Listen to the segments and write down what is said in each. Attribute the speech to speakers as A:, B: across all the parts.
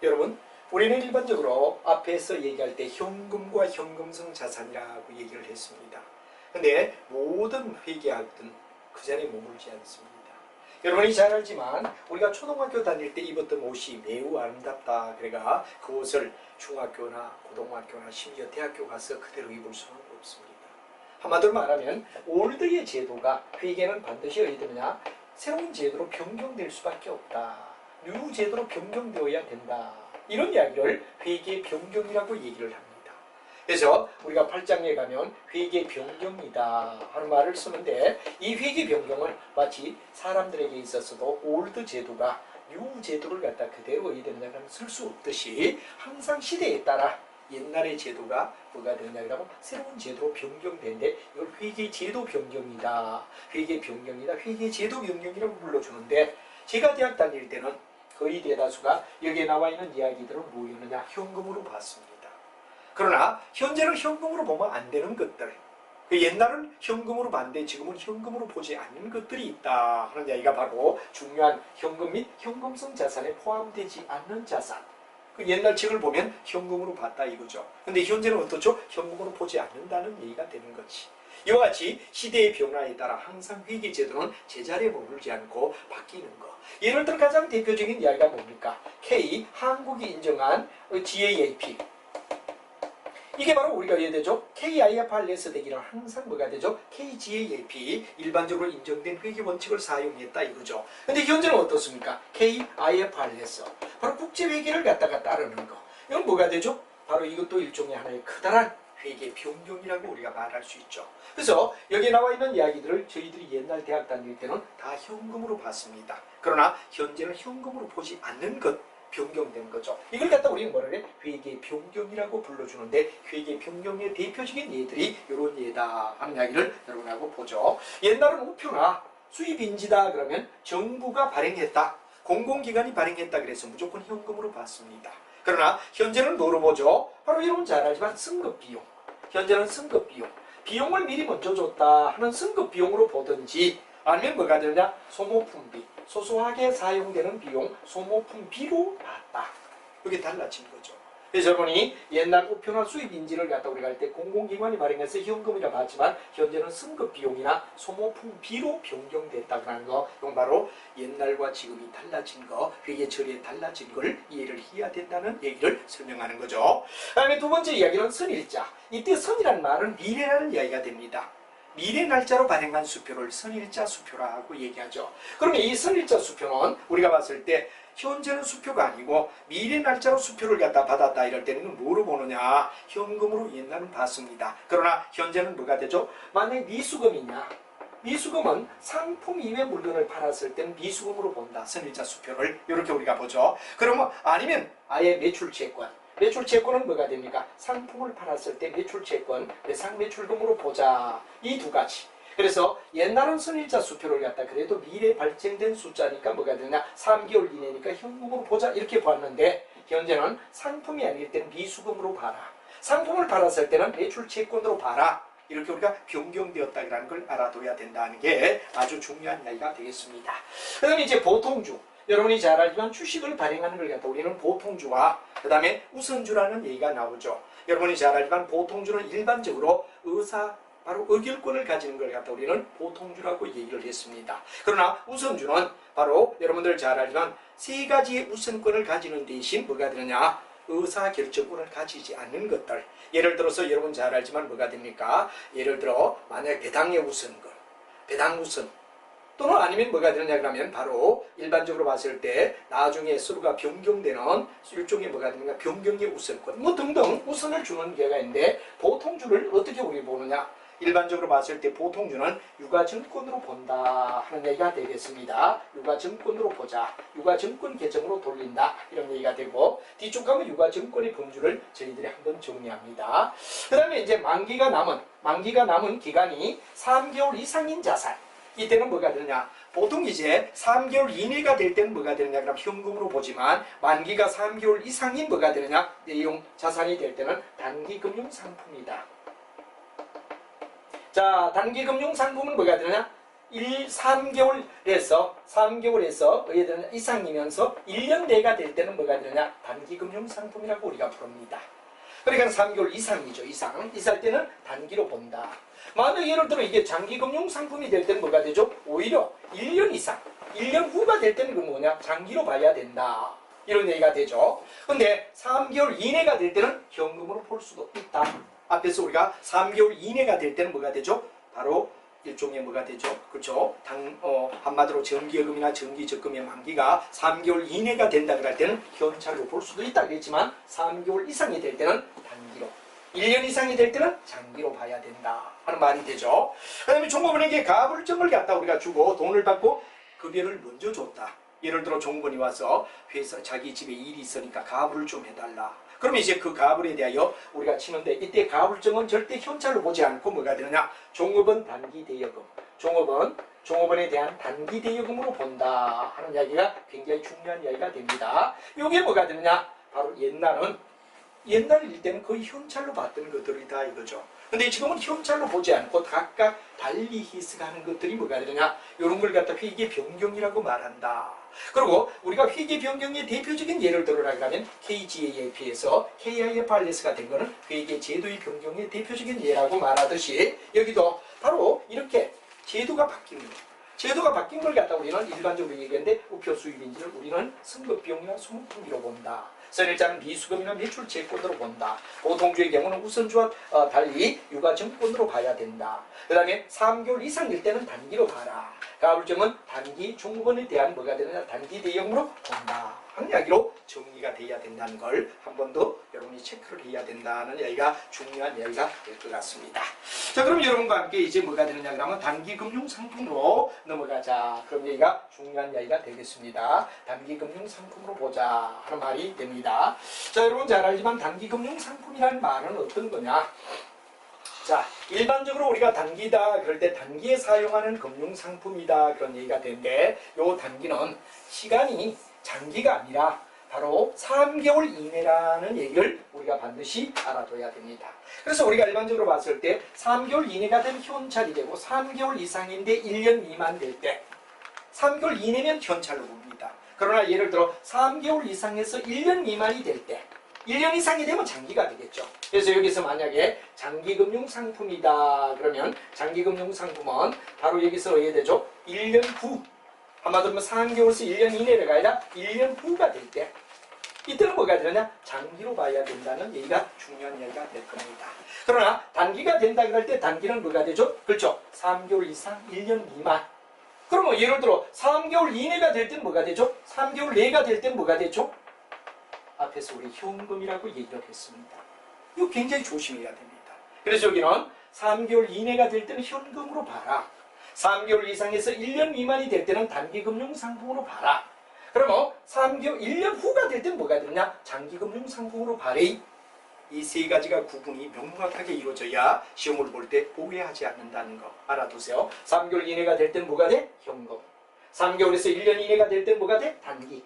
A: 여러분, 우리는 일반적으로 앞에서 얘기할 때 현금과 현금성 자산이라고 얘기를 했습니다. 근데 모든 회계학은 그 자리에 머물지 않습니다. 여러분이 잘 알지만 우리가 초등학교 다닐 때 입었던 옷이 매우 아름답다. 그래가 그 옷을 중학교나 고등학교나 심지어 대학교 가서 그대로 입을 수는 없습니다. 한마디로 말하면 올드의 제도가 회계는 반드시 어디 되느냐? 새로운 제도로 변경될 수밖에 없다. 뉴 제도로 변경되어야 된다. 이런 이야기를 회계 변경이라고 얘기를 합니다. 그래서 우리가 8장에 가면 회계 변경이다 하는 말을 쓰는데 이 회계 변경을 마치 사람들에게 있어서도 올드 제도가 뉴 제도를 갖다 그대로 어디 되느냐면 쓸 수 없듯이 항상 시대에 따라 옛날의 제도가 뭐가 되느냐 그러면 새로운 제도로 변경되는데 이걸 회계 제도 변경이다. 회계 변경이다. 회계 제도 변경이라고 불러주는데 제가 대학 다닐 때는 거의 대다수가 여기에 나와 있는 이야기들은 뭐였느냐? 현금으로 봤습니다. 그러나 현재는 현금으로 보면 안 되는 것들, 옛날은 현금으로 봤는데 지금은 현금으로 보지 않는 것들이 있다 하는 이야기가 바로 중요한 현금 및 현금성 자산에 포함되지 않는 자산. 그 옛날 책을 보면 현금으로 봤다 이거죠. 근데 현재는 어떻죠? 현금으로 보지 않는다는 얘기가 되는 거지. 이와 같이 시대의 변화에 따라 항상 회계 제도는 제자리에 머물지 않고 바뀌는 거. 예를 들어 가장 대표적인 이야기가 뭡니까? K, 한국이 인정한 GAAP. 이게 바로 우리가 해야 되죠. KIFRS 되기는 항상 뭐가 되죠? KGAP, 일반적으로 인정된 회계 원칙을 사용했다 이거죠. 근데 현재는 어떻습니까? KIFRS, 바로 국제회계를 갖다가 따르는 거. 이건 뭐가 되죠? 바로 이것도 일종의 하나의 커다란 회계 변경이라고 우리가 말할 수 있죠. 그래서 여기에 나와 있는 이야기들을 저희들이 옛날 대학 다닐 때는 다 현금으로 봤습니다. 그러나 현재는 현금으로 보지 않는 것, 변경된 거죠. 이걸 갖다 우리는 뭐라 그래? 회계 변경이라고 불러주는데 회계 변경의 대표적인 예들이 이런 예다 하는 이야기를 여러분하고 보죠. 옛날은 우표나 수입인지다 그러면 정부가 발행했다. 공공기관이 발행했다 그래서 무조건 현금으로 봤습니다. 그러나 현재는 뭐로 보죠? 바로 여러분 잘 알지만 승급비용. 현재는 승급비용. 비용을 미리 먼저 줬다 하는 승급비용으로 보든지 아니면 뭐가 되느냐? 소모품비. 소소하게 사용되는 비용, 소모품비로 봤다. 이게 달라진 거죠. 그래서 여러분이 옛날 우표나 수입인지를 갖다 우리가 할 때 공공기관이 발행해서 현금이라 봤지만 현재는 승급비용이나 소모품비로 변경됐다는 거. 이건 바로 옛날과 지금이 달라진 거, 회계 처리에 달라진 걸 이해를 해야 된다는 얘기를 설명하는 거죠. 그다음에 두 번째 이야기는 선일자. 이때 선이라는 말은 미래라는 이야기가 됩니다. 미래 날짜로 발행한 수표를 선일자 수표라고 얘기하죠. 그러면 이 선일자 수표는 우리가 봤을 때 현재는 수표가 아니고 미래 날짜로 수표를 갖다 받았다 이럴 때는 뭐로 보느냐? 현금으로 옛날은 봤습니다. 그러나 현재는 뭐가 되죠? 만약에 미수금이냐? 미수금은 상품 이외 물건을 팔았을 때는 미수금으로 본다. 선일자 수표를 이렇게 우리가 보죠. 그러면 아니면 아예 매출채권. 매출채권은 뭐가 됩니까? 상품을 팔았을 때 매출채권, 외상매출금으로 보자. 이 두 가지. 그래서 옛날은 선일자 수표를 갖다 그래도 미래 발생된 숫자니까 뭐가 되냐? 3개월 이내니까 현금으로 보자. 이렇게 봤는데 현재는 상품이 아닐 때는 미수금으로 봐라. 상품을 팔았을 때는 매출채권으로 봐라. 이렇게 우리가 변경되었다는 걸 알아둬야 된다는 게 아주 중요한 이야기가 되겠습니다. 그 다음에 이제 보통주. 여러분이 잘 알지만 주식을 발행하는 걸 갖다 우리는 보통주와 그 다음에 우선주라는 얘기가 나오죠. 여러분이 잘 알지만 보통주는 일반적으로 바로 의결권을 가지는 걸 갖다 우리는 보통주라고 얘기를 했습니다. 그러나 우선주는 바로 여러분들 잘 알지만 세 가지의 우선권을 가지는 대신 뭐가 되느냐? 의사결정권을 가지지 않는 것들. 예를 들어서 여러분 잘 알지만 뭐가 됩니까? 예를 들어 만약 배당의 우선권, 배당 우선 또는 아니면 뭐가 되느냐 그러면 바로 일반적으로 봤을 때 나중에 서로가 변경되는 일종의 뭐가 되느냐 변경의 우선권 뭐 등등 우선을 주는 경우가 있는데 보통주를 어떻게 우리 보느냐? 일반적으로 봤을 때 보통주는 유가증권으로 본다 하는 얘기가 되겠습니다. 유가증권으로 보자. 유가증권 계정으로 돌린다. 이런 얘기가 되고 뒤쪽 가면 유가증권의 범주를 저희들이 한번 정리합니다. 그 다음에 이제 만기가 남은 기간이 3개월 이상인 자산. 이때는 뭐가 되느냐? 보통 이제 3개월 이내가 될 때는 뭐가 되느냐? 그럼 현금으로 보지만 만기가 3개월 이상인 뭐가 되느냐? 내용 자산이 될 때는 단기금융상품이다. 자, 단기금융상품은 뭐가 되느냐? 3개월에서 의에 되느냐 이상이면서 1년 내가 될 때는 뭐가 되느냐 단기금융상품이라고 우리가 부릅니다. 그러니까 3개월 이상이죠. 이상 때는 단기로 본다. 만약 예를 들어 이게 장기금융상품이 될 때는 뭐가 되죠? 오히려 1년 이상 1년 후가 될 때는 그 뭐냐 장기로 봐야 된다. 이런 얘기가 되죠. 근데 3개월 이내가 될 때는 현금으로 볼 수도 있다. 앞에서 우리가 3개월 이내가 될 때는 뭐가 되죠? 바로 일종의 뭐가 되죠? 그렇죠? 한마디로 정기예금이나 정기적금의 만기가 3개월 이내가 된다 그럴 때는 현찰로 볼 수도 있다 그랬지만 3개월 이상이 될 때는 단기로 1년 이상이 될 때는 장기로 봐야 된다 하는 말이 되죠. 그 다음에 종업원에게 가불증을 갖다 우리가 주고 돈을 받고 급여를 먼저 줬다. 예를 들어 종업원이 와서 회사 자기 집에 일이 있으니까 가불을 좀 해달라. 그러면 이제 그 가불에 대하여 우리가 치는데 이때 가불증은 절대 현찰로 보지 않고 뭐가 되느냐? 종업원 단기 대여금. 종업원에 대한 단기 대여금으로 본다 하는 이야기가 굉장히 중요한 이야기가 됩니다. 이게 뭐가 되느냐? 바로 옛날일 때는 거의 현찰로 받던 것들이다 이거죠. 근데 지금은 현찰로 보지 않고 각각 달리 해석하는 것들이 뭐가 되느냐? 이런 걸 갖다 회계 변경이라고 말한다. 그리고 우리가 회계 변경의 대표적인 예를 들어라면 KGAP에서 KIFRS가 된 거는 회계 제도의 변경의 대표적인 예라고 말하듯이 여기도 바로 이렇게 제도가 바뀐 거예요. 제도가 바뀐 걸 갖다 우리는 일반적으로 얘기하는데 우표 수입인지를 우리는 승급비용이나 소모품비로 본다. 선일자는 미수금이나 매출 채권으로 본다. 보통주의 경우는 우선주와 달리 유가증권으로 봐야 된다. 그 다음에 3개월 이상일 때는 단기로 봐라. 가불증은 단기 종업원에 대한 뭐가 되느냐 단기 대여금으로 본다 하는 이야기로 정리가 돼야 된다는 걸 한 번 더 여러분이 체크를 해야 된다는 이야기가 중요한 이야기가 될 것 같습니다. 자, 그럼 여러분과 함께 이제 뭐가 되느냐 그러면 단기 금융 상품으로 넘어가자. 그럼 여기가 중요한 이야기가 되겠습니다. 단기 금융 상품으로 보자 하는 말이 됩니다. 자, 여러분 잘 알지만 단기 금융 상품이라는 말은 어떤 거냐? 자, 일반적으로 우리가 단기다 그럴 때 단기에 사용하는 금융상품이다 그런 얘기가 되는데 요 단기는 시간이 장기가 아니라 바로 3개월 이내라는 얘기를 우리가 반드시 알아둬야 됩니다. 그래서 우리가 일반적으로 봤을 때 3개월 이내가 되면 현찰이 되고 3개월 이상인데 1년 미만 될 때 3개월 이내면 현찰로 봅니다. 그러나 예를 들어 3개월 이상에서 1년 미만이 될 때 1년 이상이 되면 장기가 되겠죠. 그래서 여기서 만약에 장기금융상품이다 그러면 장기금융상품은 바로 여기서 어떻게 되죠? 1년 후 한마디로 3개월에서 1년 이내가 아니라 1년 후가 될 때 이때는 뭐가 되느냐? 장기로 봐야 된다는 얘기가 중요한 이야기가 될 겁니다. 그러나 단기가 된다 그럴 때 단기는 뭐가 되죠? 그렇죠. 3개월 이상 1년 미만. 그러면 예를 들어 3개월 이내가 될 때는 뭐가 되죠? 3개월 내가 될 때는 뭐가 되죠? 앞에서 우리 현금이라고 얘기를 했습니다. 이거 굉장히 조심해야 됩니다. 그래서 여기는 3개월 이내가 될 때는 현금으로 봐라. 3개월 이상에서 1년 미만이 될 때는 단기금융상품으로 봐라. 그러면 1년 후가 될 때는 뭐가 되느냐? 장기금융상품으로 봐래. 이 세 가지가 구분이 명확하게 이루어져야 시험을 볼 때 오해하지 않는다는 거 알아두세요. 3개월 이내가 될 때는 뭐가 돼? 현금. 3개월에서 1년 이내가 될 때는 뭐가 돼? 단기.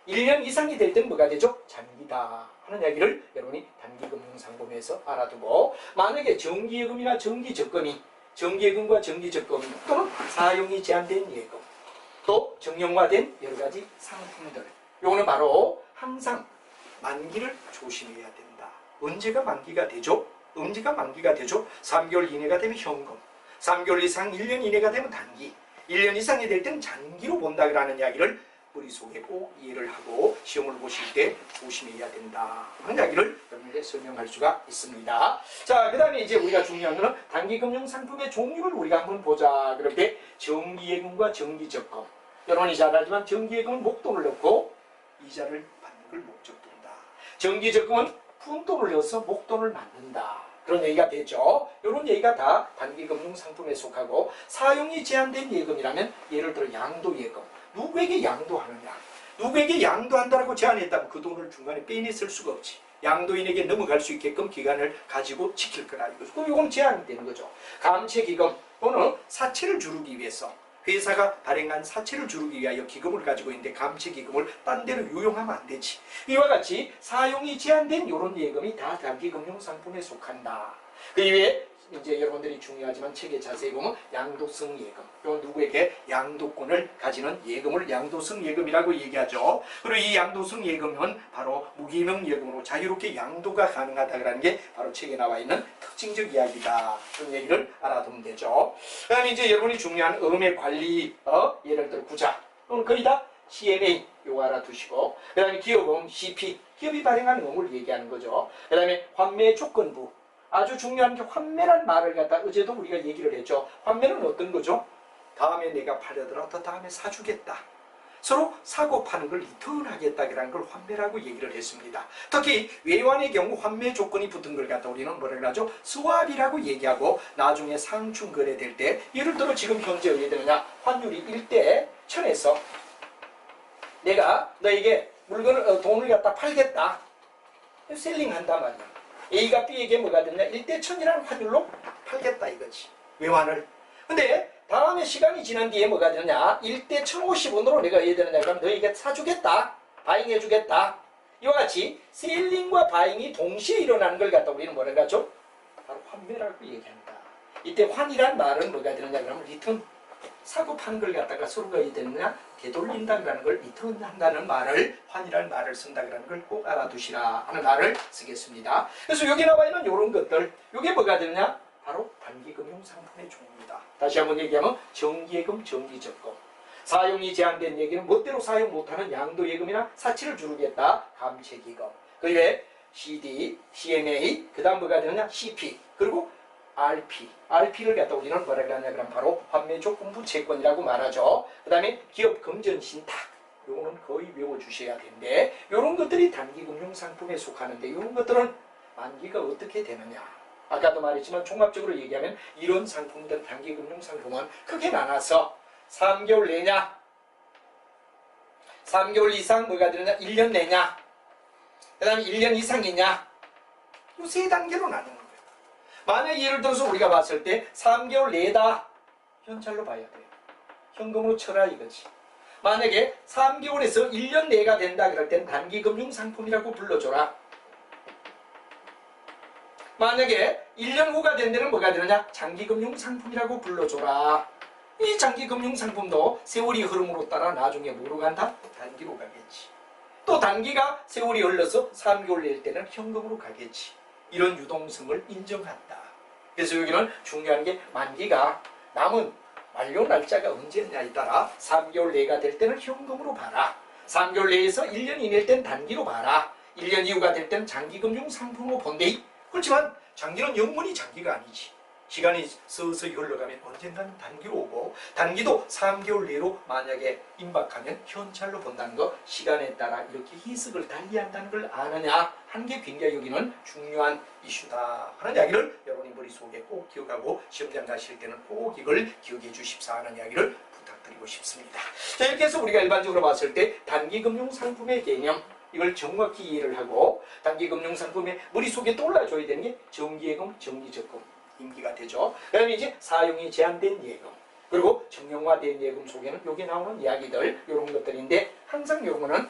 A: 1년 이상이 될 때는 뭐가 되죠? 장기다 하는 이야기를 여러분이 단기금융상품에서 알아두고 만약에 정기예금이나 정기적금이 정기예금과 정기적금 또는 사용이 제한된 예금 또 정형화된 여러가지 상품들 요거는 바로 항상 만기를 조심해야 된다. 언제가 만기가 되죠? 3개월 이내가 되면 현금 3개월 이상 1년 이내가 되면 단기 1년 이상이 될 때는 장기로 본다라는 이야기를 머릿속에 꼭 이해를 하고 시험을 보실 때 조심해야 된다 하는 이야기를 여러분에게 설명할 수가 있습니다. 자, 그 다음에 이제 우리가 중요한 거는 단기금융상품의 종류를 우리가 한번 보자. 그럴 때 정기예금과 정기적금 여러분이 잘 알지만 정기예금은 목돈을 넣고 이자를 받는 걸 목적 둔다. 정기적금은 푼돈을 넣어서 목돈을 만든다. 그런 얘기가 되죠. 이런 얘기가 다 단기금융상품에 속하고 사용이 제한된 예금이라면 예를 들어 양도예금 누구에게 양도하느냐 누구에게 양도한다라고 제한했다면 그 돈을 중간에 빼냈을 수가 없지. 양도인에게 넘어갈 수 있게끔 기간을 가지고 지킬 거라 이거죠. 그럼 이건 제한이 되는 거죠. 감채기금 또는 사채를 주르기 위해서 회사가 발행한 사채를 주르기 위하여 기금을 가지고 있는데 감채기금을 딴 데로 유용하면 안 되지. 이와 같이 사용이 제한된 이런 예금이 다 단기금융상품에 속한다. 그 이외에 이제 여러분들이 중요하지만 책에 자세히 보면 양도성 예금. 이건 누구에게 양도권을 가지는 예금을 양도성 예금이라고 얘기하죠. 그리고 이 양도성 예금은 바로 무기명 예금으로 자유롭게 양도가 가능하다는 게 바로 책에 나와 있는 특징적 이야기다. 그런 얘기를 알아두면 되죠. 그 다음에 이제 여러분이 중요한 음의 관리, 예를 들어 구자. 또는 거의 다 CMA 요거 알아두시고, 그 다음에 기업음 CP, 기업이 발행하는 음을 얘기하는 거죠. 그 다음에 환매 조건부. 아주 중요한 게 환매란 말을 갖다 어제도 우리가 얘기를 했죠. 환매는 어떤 거죠? 다음에 내가 팔려들어도 다음에 사주겠다. 서로 사고 파는 걸 리턴하겠다라는 걸 환매라고 얘기를 했습니다. 특히 외환의 경우 환매 조건이 붙은 걸 갖다 우리는 뭐라고 하죠? 스왑이라고 얘기하고, 나중에 상충 거래될 때, 예를 들어 지금 현재 어떻게 되느냐? 환율이 1대 1000에서 내가 너에게 물건을 돈을 갖다 팔겠다. 셀링한단 말이야. A가 B에게 뭐가 됐냐? 1대 1000이라는 환율로 팔겠다 이거지. 외환을. 근데 다음에 시간이 지난 뒤에 뭐가 되느냐? 1대 1050원으로 내가 해야 되느냐? 그럼 너에게 사주겠다. 바잉해주겠다. 이와 같이 셀링과 바잉이 동시에 일어나는 걸 갖다 우리는 뭐라고 하죠? 바로 환매라고 얘기한다. 이때 환이란 말은 뭐가 되느냐? 그러면 리턴. 사고 파는 걸 갖다가 서로가 해야 되느냐? 되돌린다는 걸 리턴한다는 말을 환이라는 말을 쓴다는 걸 꼭 알아두시라 하는 말을 쓰겠습니다. 그래서 여기 나와 있는 이런 것들, 이게 뭐가 되느냐? 바로 단기금융상품의 종류입니다. 다시 한번 얘기하면 정기예금, 정기적금. 사용이 제한된 얘기는 멋대로 사용 못하는 양도예금이나 사치를 주르겠다. 감채기금. 그 외에 CD, CMA, 그 다음 뭐가 되느냐? CP, 그리고 RP. RP를 갖다 우리는 뭐라고 하냐? 그럼 바로 환매조건부 채권이라고 말하죠. 그 다음에 기업 금전신탁. 요거는 거의 외워주셔야 되는데, 요런 것들이 단기금융상품에 속하는데, 요런 것들은 만기가 어떻게 되느냐? 아까도 말했지만 종합적으로 얘기하면 이런 상품들, 단기금융상품은 크게 나눠서 3개월 내냐? 3개월 이상 뭐가 되느냐? 1년 내냐? 그 다음에 1년 이상이냐? 요 세 단계로 나누는 거예요. 만약 예를 들어서 우리가 봤을 때 3개월 내다, 현찰로 봐야 돼요. 현금으로 쳐라 이거지. 만약에 3개월에서 1년 내가 된다 그럴 땐 단기금융상품이라고 불러줘라. 만약에 1년 후가 된 데는 뭐가 되느냐? 장기금융상품이라고 불러줘라. 이 장기금융상품도 세월이 흐름으로 따라 나중에 뭐로 간다? 단기로 가겠지. 또 단기가 세월이 흘러서 3개월 낼 때는 현금으로 가겠지. 이런 유동성을 인정한다. 그래서 여기는 중요한 게 만기가 남은 만료 날짜가 언제냐에 따라 3개월 내가 될 때는 현금으로 봐라. 3개월 내에서 1년 이내일 땐 단기로 봐라. 1년 이후가 될 때는 장기금융상품으로 본대. 그렇지만 장기는 영원히 장기가 아니지. 시간이 서서히 흘러가면 언젠가는 단기로 오고, 단기도 3개월 내로 만약에 임박하면 현찰로 본다는 거, 시간에 따라 이렇게 희석을 달리한다는 걸 아느냐 하는 게 굉장히 여기는 중요한 이슈다 하는 이야기를 여러분이 머릿속에 꼭 기억하고 시험장 가실 때는 꼭 이걸 기억해 주십사 하는 이야기를 부탁드리고 싶습니다. 자, 이렇게 해서 우리가 일반적으로 봤을 때 단기금융상품의 개념, 이걸 정확히 이해를 하고, 단기금융상품의 머릿속에 떠올라줘야 되는 게 정기예금, 정기적금 임기가 되죠. 그 다음에 이제 사용이 제한된 예금, 그리고 정형화된 예금 속에는 여기 나오는 이야기들, 이런 것들인데, 항상 이런 거는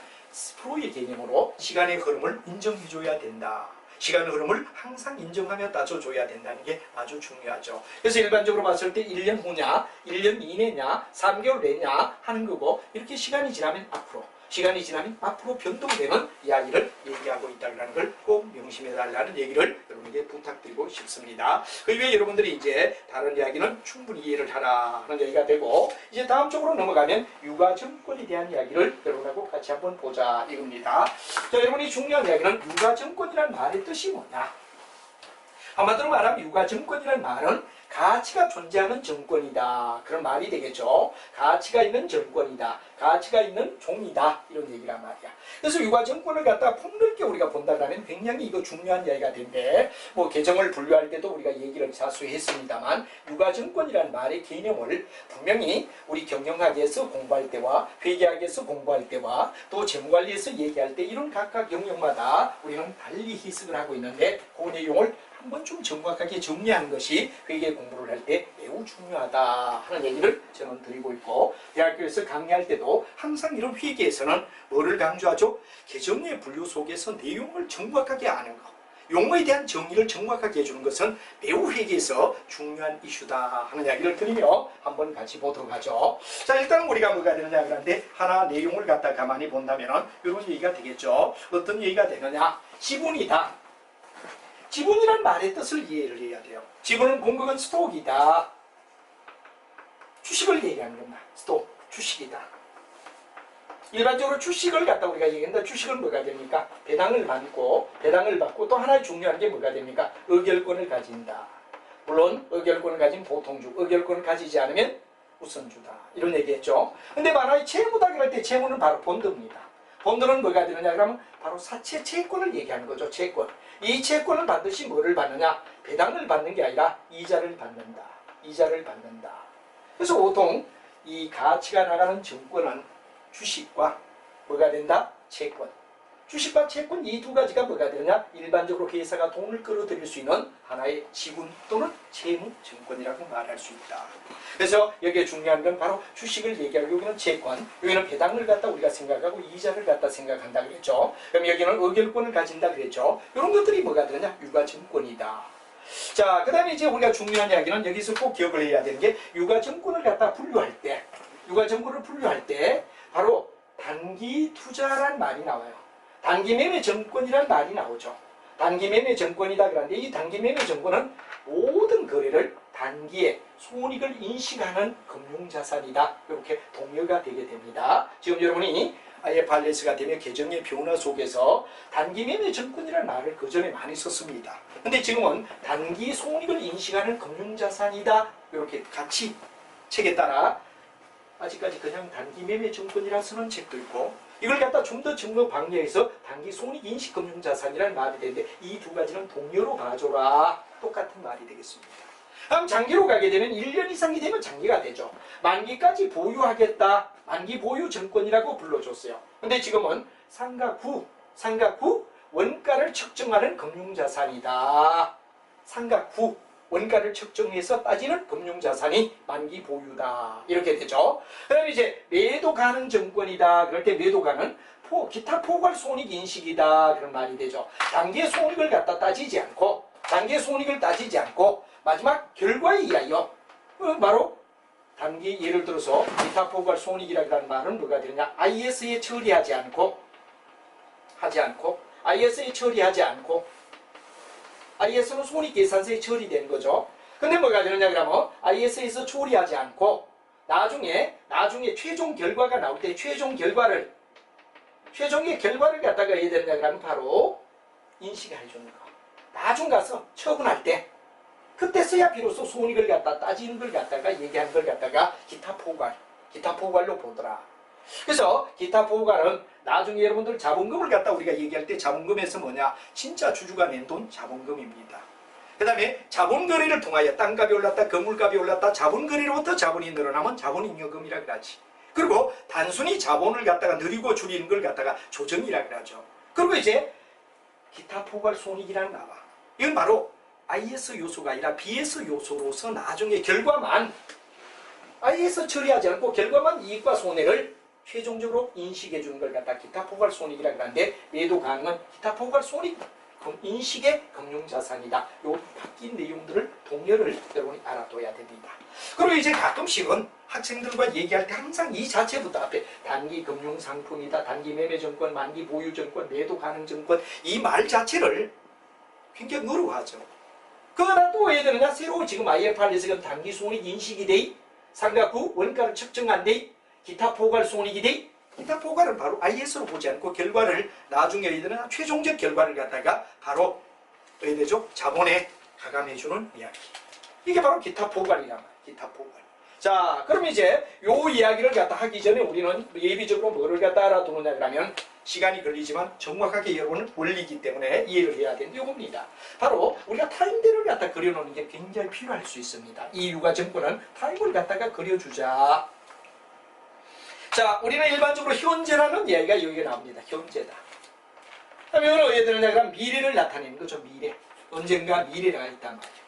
A: 프로의 개념으로 시간의 흐름을 인정해줘야 된다. 시간의 흐름을 항상 인정하며 따져줘야 된다는 게 아주 중요하죠. 그래서 일반적으로 봤을 때 1년 후냐, 1년 이내냐, 3개월 내냐 하는 거고, 이렇게 시간이 지나면 앞으로, 시간이 지나면 앞으로 변동되는 이야기를 얘기하고 있다는 걸 꼭 명심해달라는 얘기를 여러분에게 부탁드리고 싶습니다. 그 이외에 여러분들이 이제 다른 이야기는 충분히 이해를 하라 하는 얘기가 되고, 이제 다음 쪽으로 넘어가면 유가증권에 대한 이야기를 여러분하고 같이 한번 보자 이겁니다. 자, 여러분이 중요한 이야기는 유가증권이라는 말의 뜻이 뭐냐? 한마디로 말하면 유가증권이라는 말은 가치가 존재하는 정권이다. 그런 말이 되겠죠. 가치가 있는 정권이다. 가치가 있는 종이다. 이런 얘기란 말이야. 그래서 유가증권을 갖다 폭넓게 우리가 본다면 굉장히 이거 중요한 이야기가 된데, 뭐 계정을 분류할 때도 우리가 얘기를 자주 했습니다만, 유가증권이라는 말의 개념을 분명히 우리 경영학에서 공부할 때와 회계학에서 공부할 때와 또 재무관리에서 얘기할 때 이런 각각 영역마다 우리는 달리 해석을 하고 있는데, 그 내용을 한번 좀 정확하게 정리하는 것이 회계 공부를 할 때 매우 중요하다 하는 얘기를 저는 드리고 있고, 대학교에서 강의할 때도 항상 이런 회계에서는 뭐를 강조하죠? 계정의 분류 속에서 내용을 정확하게 아는 것. 용어에 대한 정의를 정확하게 해주는 것은 매우 회계에서 중요한 이슈다 하는 이야기를 드리며 한번 같이 보도록 하죠. 자, 일단은 우리가 뭐가 되느냐 그런데 하나 내용을 갖다 가만히 본다면은 이런 얘기가 되겠죠. 어떤 얘기가 되느냐? 지분이다. 지분이란 말의 뜻을 이해를 해야 돼요. 지분은 공급은 스톡이다. 주식을 얘기하는 겁니다. 스톡, 주식이다. 일반적으로 주식을 갖다 우리가 얘기한다. 주식은 뭐가 됩니까? 배당을 받고 또 하나 중요한 게 뭐가 됩니까? 의결권을 가진다. 물론 의결권을 가진 보통주, 의결권을 가지지 않으면 우선주다. 이런 얘기했죠. 근데 만약에 채무다 그럴 때 채무는 바로 본드입니다. 본드는 뭐가 되느냐 그러면 바로 사채 채권을 얘기하는 거죠. 채권. 이 채권은 반드시 뭐를 받느냐? 배당을 받는 게 아니라 이자를 받는다. 이자를 받는다. 그래서 보통 이 가치가 나가는 증권은 주식과 뭐가 된다? 채권. 주식과 채권 이 두 가지가 뭐가 되느냐? 일반적으로 회사가 돈을 끌어들일 수 있는 하나의 지분 또는 채무 증권이라고 말할 수 있다. 그래서 여기에 중요한 건 바로 주식을 얘기하고 여기는 채권, 여기는 배당을 갖다 우리가 생각하고 이자를 갖다 생각한다 그랬죠. 그럼 여기는 의결권을 가진다 그랬죠. 이런 것들이 뭐가 되느냐? 유가증권이다. 자, 그 다음에 이제 우리가 중요한 이야기는 여기서 꼭 기억을 해야 되는 게 유가증권을 갖다 분류할 때, 유가증권을 분류할 때 바로 단기 투자란 말이 나와요. 단기 매매 증권이란 말이 나오죠. 단기 매매 증권이다 그러는데 이 단기 매매 증권은 모든 거래를 단기에 손익을 인식하는 금융자산이다. 이렇게 동요가 되게 됩니다. 지금 여러분이 IFRS가 되면 계정의 변화 속에서 단기 매매 증권이라는 말을 그전에 많이 썼습니다. 근데 지금은 단기 손익을 인식하는 금융자산이다. 이렇게 같이 책에 따라 아직까지 그냥 단기 매매 증권이라 쓰는 책도 있고 이걸 갖다 좀 더 증거 방해해서 단기 손익 인식 금융자산이라는 말이 되는데 이 두 가지는 동료로 봐줘라. 똑같은 말이 되겠습니다. 다음 장기로 가게 되면 1년 이상이 되면 장기가 되죠. 만기까지 보유하겠다. 만기 보유 증권이라고 불러줬어요. 근데 지금은 상각 후 원가를 측정하는 금융자산이다. 상각 후 원가를 측정해서 따지는 금융자산이 만기 보유다. 이렇게 되죠. 그 다음에 이제 매도 가능 증권이다. 그럴 때 매도가는 기타 포괄 손익 인식이다. 그런 말이 되죠. 단기의 손익을 갖다 따지지 않고 마지막 결과에 의하여 바로 단기 예를 들어서 기타 포괄 손익이라는 말은 뭐가 되느냐? IS에 처리하지 않고 IS는 손익계산서에 처리된 거죠. 근데 뭐가 되느냐 그러면 IS에서 처리하지 않고 나중에 최종 결과가 나올 때 최종의 결과를 갖다가 해야 되느냐 그러면 바로 인식을 해주는 거. 나중 가서 처분할 때 그때서야 비로소 손익을 갖다 따지는 걸 갖다가 얘기하는 걸 갖다가 기타 포괄로 보더라. 그래서 기타 포괄은 나중에 여러분들 자본금을 갖다 우리가 얘기할 때 자본금에서 뭐냐? 진짜 주주가 낸 돈 자본금입니다. 그 다음에 자본거래를 통하여 땅값이 올랐다, 건물값이 올랐다, 자본거래로부터 자본이 늘어나면 자본잉여금이라 그러지. 그리고 단순히 자본을 갖다가 늘리고 줄이는 걸 갖다가 조정이라 그러죠. 그리고 이제 기타 포괄 손익이라는 나와. 이건 바로 IS 요소가 아니라 BS 요소로서 나중에 결과만 IS 처리하지 않고 결과만 이익과 손해를 최종적으로 인식해 주는 걸 갖다 기타 포괄 손익이라고 하는데 매도 가능은 기타 포괄 손익 인식의 금융자산이다. 요 바뀐 내용들을 동료를 여러분이 알아둬야 됩니다. 그리고 이제 가끔씩은 학생들과 얘기할 때 항상 이 자체부터 앞에 단기 금융상품이다, 단기 매매증권, 만기 보유증권, 매도 가능증권 이 말 자체를 굉장히 어려워하죠. 그러나 또 왜 되느냐? 새로 지금 IFRS가 단기 손익 인식이 돼, 상각 후 원가를 측정한 돼, 기타 포괄 손익이 돼. 기타 포괄은 바로 IS로 보지 않고 결과를 나중에 얘들은 최종적 결과를 갖다가 바로 왜 되죠? 자본에 가감해주는 이야기. 이게 바로 기타 포괄이란 말이에요. 기타 포괄. 자, 그럼 이제 요 이야기를 갖다 하기 전에 우리는 예비적으로 뭐를 갖다 알아두느냐 그러면 시간이 걸리지만 정확하게 여러분은 원리이기 때문에 이해를 해야 되는데 요겁니다. 바로 우리가 타임대를 갖다 그려놓는 게 굉장히 필요할 수 있습니다. 이 유가증권은 타임을 갖다가 그려주자. 자, 우리는 일반적으로 현재라는 이야기가 여기에 나옵니다. 현재다. 그러면 이건 어디에 드느냐 그러면 미래를 나타내는 거죠. 미래. 언젠가 미래가 있단 말이에요.